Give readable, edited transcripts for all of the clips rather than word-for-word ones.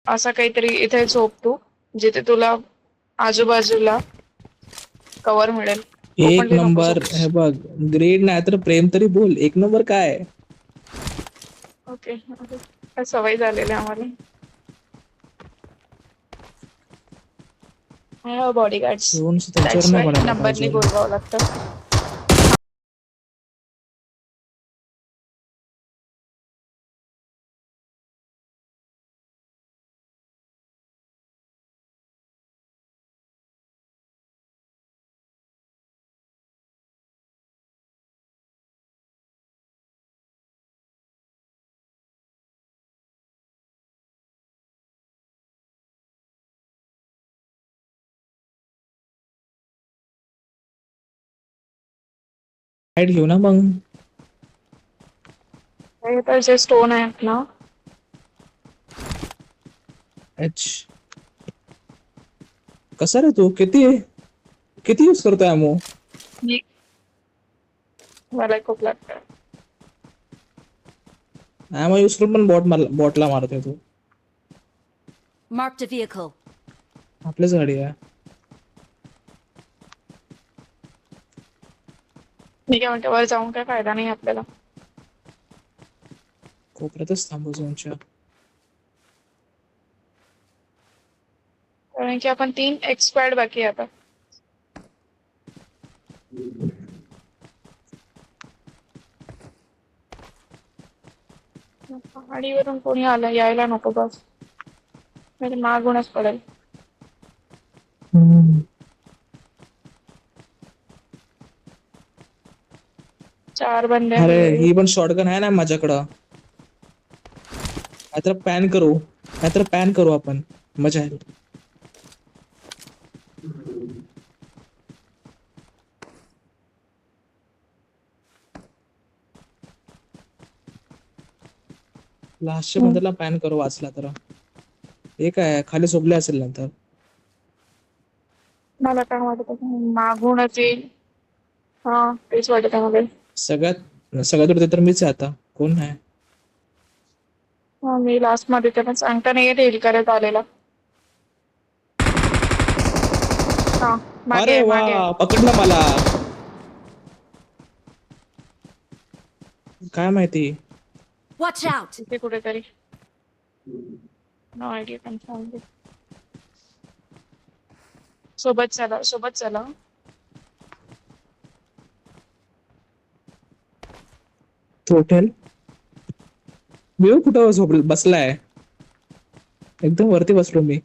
असा काहीतरी इथे झोप तू, जिथे तुला आजूबाजूला कव्हर मिळेल. एक ओपनली नको नंबर झोपूस. हे बघ. ग्रेड नाही तर प्रेम तरी बोल. एक नंबर काय? ओके. काय सवय झालेली आहे आम्हाला बॉडीगार्ड्स. येऊन त्यांच्यावर दॅट्स नाही वाय पडायला नंबरनी पाहिजे. बोलवावं लागतं. साईड घेऊ ना मग. हे तर जे स्टोन आहेत ना, एच. कसा रे तू? किती किती यूज करतोय अमो? मी मला खूप लागतं. अमो यूज करून पण बॉटला मारतोय तू. Marked a vehicle. आपलीच गाडी आहे. मी काय म्हणते, वर जाऊन काय फायदा नाही आपल्याला. कोपऱ्यातच थांबू झोनच्या. कारण की आपण 3 एक्सपायर्ड बाकी आहे आता. पहाडीवरून कोणी आलं यायला नको बस. म्हणजे मागूनच पडेल. 4 बंदे अरे आहेत. ही पण शॉटगन आहे ना माझ्याकडं. नाहीतर पॅन करू आपण. मजा आहे. लास्टच्या बंदरला पॅन करू वाचला तर. हे काय खाली झोपले असेल नंतर. मला काय वाटत मागूनच येईल. हा तेच वाटत आहे मला. सगळ्यात तर मीच आहे आता. कोण नाही. हा, मी लास्ट मध्ये त्यांना सांगता नाही येईल करत आलेला. हा मागे अरे आहे, वा, मागे आहे. पकडला मला. काय माहिती. Watch out! इथे कुठेतरी. No idea confirm. सोबत चला. टोटल मी कुठं बसलाय. एकदम वरती बसलो मी.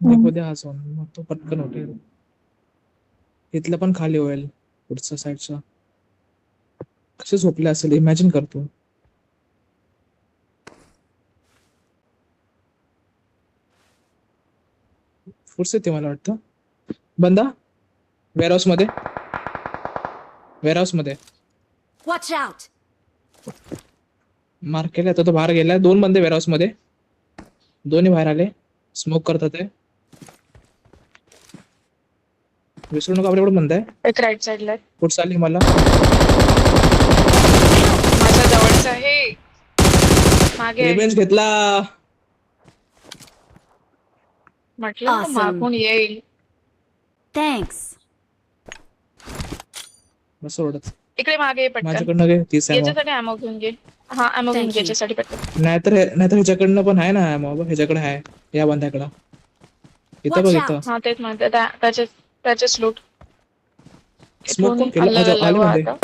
देखो द्या असून मग तो पटकन उठेल. इथलं पण खाली होईल. पुढच्या साईडचा कसे झोपले असेल इमॅजिन करतो. फुर्स येते मला वाटतं. बंदा वेअरहाऊस मध्ये Watch out! मार्क केला तर तो बाहेर गेलाय. 2 बंदे वेअरहाऊस मध्ये. दोन्ही बाहेर आले. स्मोक करतात ते. विसरू नका आपल्याकडे बंद आहे. एक राईट साईडला आहे. पुढे चालली मला. माझ्या जवळच आहे. मागे आहे. रिवेंज घेतला. म्हटलं ना, Awesome. मागून येईल. Thanks. बस एवढंच. इकडे मागे ये पटकन. माझ्याकडनं घे 30 ammo. याच्यासाठी अॅमो घेऊन घे. हा अॅमो घेऊन Thank घे you. याच्यासाठी पटकन. नाहीतर ह्याच्याकडनं पण आहे ना ammo. ह्याच्याकडे आहे. या बंद्याकडं. इथं बघ Watch इथं. out! हा तेच म्हणते त्याचेच लूट. स्मोक इथून कोण केलं? आले आलं बंदे. आता.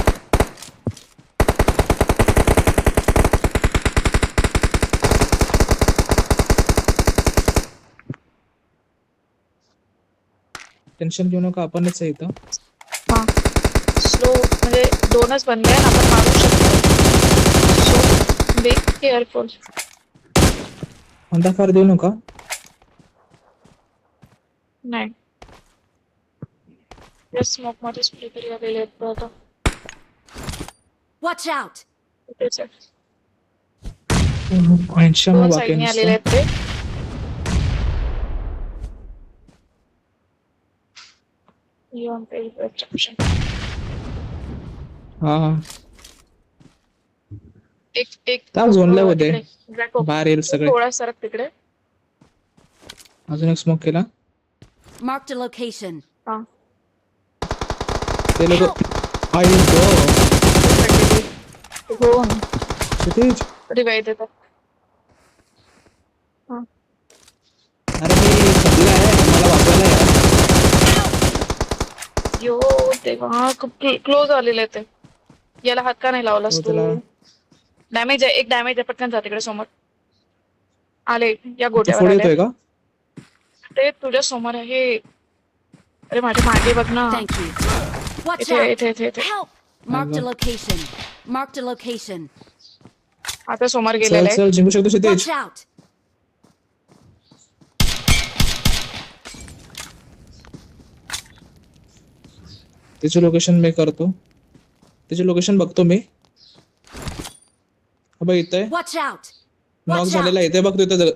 टेन्शन घेऊ नका, आपणच आहे इथं. हा स्लो म्हणजे 2च बनले आणि आपण मारू शकतो. So be careful. अंधाफार देऊ नका. नाही या स्मोक मध्ये स्प्रे तरी आलेले आहेत आता. Watch out! तेच आहे. 80 ammo 2 बाकी आहे साईडने आलेले नुसतं. आहेत ते. You want the instruction. हा हा एक त्या झोनला होते तिकडे Draco. बाहेर येईल सगळे. थोडा सरक तिकडे. अजून एक स्मोक केला. Marked a location. हा ते लोक Help! आई गो हो क्षितिज. रिवाइव देतात. हा अरे मी सपला आहे मला वाचवायला यार. यो तेव्हा खूप क्लोज आलेले ते. याला हात का नाही लावलास हो, तू? त्याला डॅमेज आहे, एक डॅमेज आहे, पटकन जा तिकडे समोर. आले या तो गोट्यावर फोड आले. येतोय का? ते तुझ्या समोर आहे. अरे माझ्या मागे बघ ना. Thank you. Watch इथे out! इथे इथे इथे. Help! Marked a Hello. location. Marked a location. आता समोर चल गेलेला आहे. चल जिंकू शकतो Watch क्षितिज. out! त्याची लोकेशन मी करतो. त्याची लोकेशन बघतो मी. अबे इथे Watch out! नॉक Watch झालेला out! इथे बघ तिथे.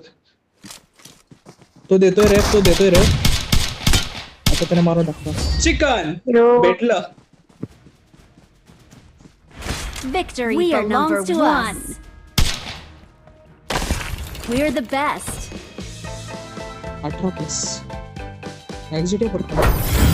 तो देतोय रे तो देतोय रे. आता त्याने मारून टाकतो. चिकन यो भेटलं. Victory We are belongs number to one. us. We're the best. 18 plus. Exit आहे पडतो.